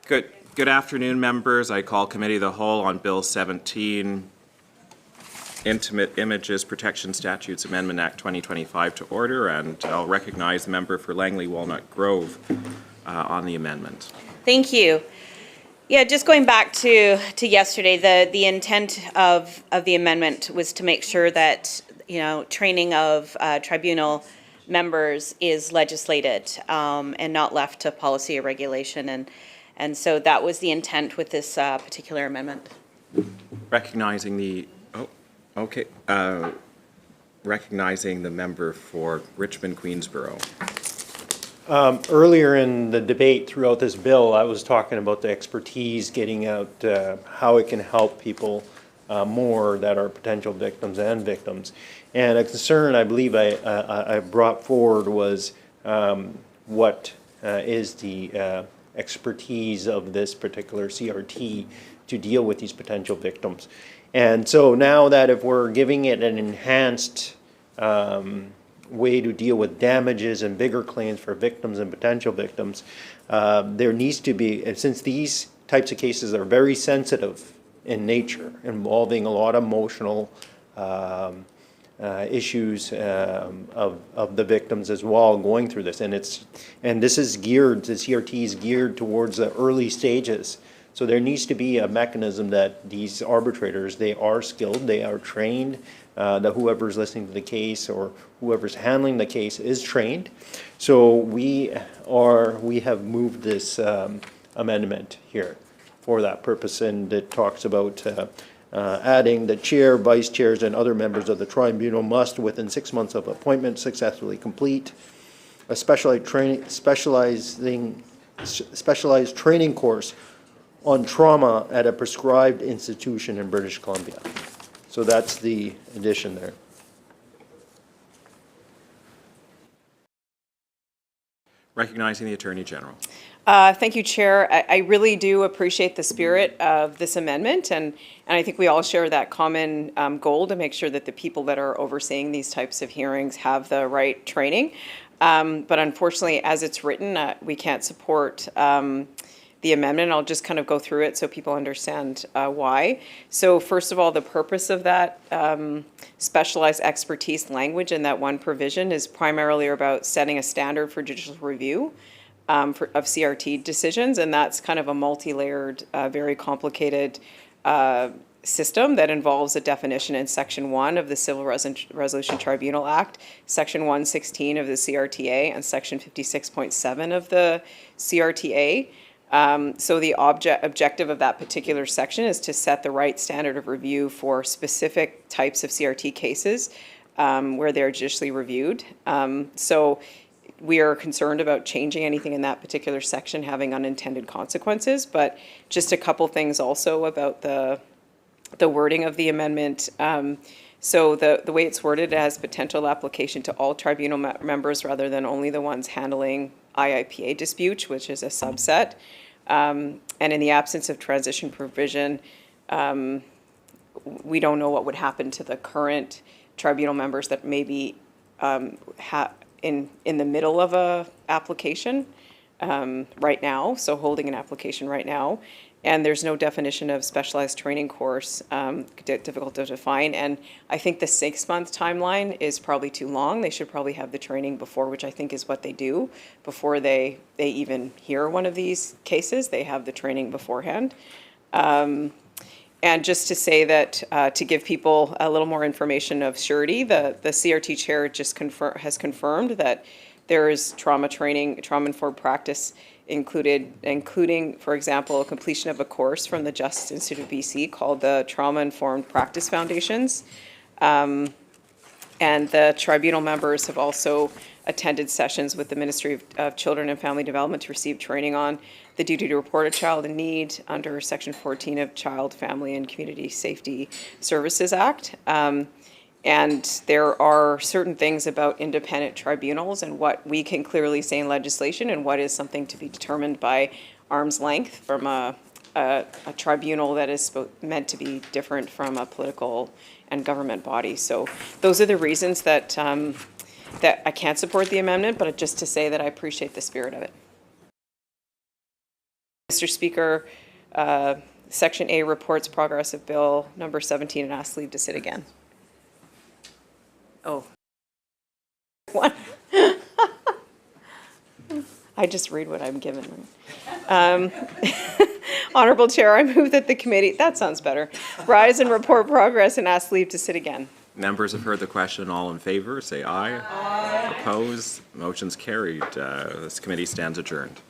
Good afternoon, members. I call Committee of the Whole on Bill 17, Intimate Images Protection Statutes Amendment Act 2025 to order, and I'll recognize the member for Langley Walnut Grove on the amendment. Thank you. Yeah, just going back to yesterday, the intent of the amendment was to make sure that, training of tribunal members is legislated and not left to policy or regulation. And so that was the intent with this particular amendment. Recognizing the recognizing the member for Richmond Queensborough. Earlier in the debate throughout this bill, I was talking about the expertise, getting out how it can help people more that are potential victims and victims. And a concern I believe I brought forward was what is the expertise of this particular CRT to deal with these potential victims. And so now that if we're giving it an enhanced way to deal with damages and bigger claims for victims and potential victims, there needs to be, since these types of cases are very sensitive in nature, involving a lot of emotional issues of the victims as well going through this, and this is geared, the CRT is geared towards the early stages. So there needs to be a mechanism that these arbitrators, they are skilled, they are trained, that whoever's listening to the case or whoever's handling the case is trained. So we have moved this amendment here for that purpose, and it talks about adding the chair, vice chairs, and other members of the tribunal must, within 6 months of appointment, successfully complete a specialized training course on trauma at a prescribed institution in British Columbia. So that's the addition there. Recognizing the Attorney General. Thank you, Chair. I really do appreciate the spirit of this amendment, and I think we all share that common goal to make sure that the people that are overseeing these types of hearings have the right training. But unfortunately, as it's written, we can't support the amendment. I'll just kind of go through it so people understand why. So first of all, the purpose of that specialized expertise language in that one provision is primarily about setting a standard for judicial review of CRT decisions, and that's kind of a multi-layered, very complicated system that involves a definition in Section 1 of the Civil Resolution Tribunal Act, Section 116 of the CRTA, and Section 56.7 of the CRTA. So the objective of that particular section is to set the right standard of review for specific types of CRT cases where they're judicially reviewed. So we are concerned about changing anything in that particular section having unintended consequences, but just a couple things also about the wording of the amendment. So the way it's worded, it has potential application to all tribunal members rather than only the ones handling IIPA disputes, which is a subset. And in the absence of transition provision, we don't know what would happen to the current tribunal members that may be in the middle of a application right now, so holding an application right now. And there's no definition of specialized training course, difficult to define. And I think the 6-month timeline is probably too long. They should probably have the training before, which I think is what they do, before they even hear one of these cases. They have the training beforehand. And just to say that, to give people a little more information of surety, the CRT chair just has confirmed that there is trauma training, trauma-informed practice including, for example, a completion of a course from the Justice Institute of BC called the Trauma-Informed Practice Foundations. And the tribunal members have also attended sessions with the Ministry of Children and Family Development to receive training on the duty to report a child in need under Section 14 of Child, Family and Community Safety Services Act. And there are certain things about independent tribunals and what we can clearly say in legislation and what is something to be determined by arm's length from a tribunal that is meant to be different from a political and government body. So those are the reasons that that I can't support the amendment, but just to say that I appreciate the spirit of it. Mr. Speaker, Section A reports progress of Bill number 17 and ask leave to sit again. Oh. What? I just read what I'm given. Honorable Chair, I move that the committee, that sounds better, rise and report progress and ask leave to sit again. Members have heard the question. All in favor, say aye. Aye. Opposed? Motion's carried. This committee stands adjourned.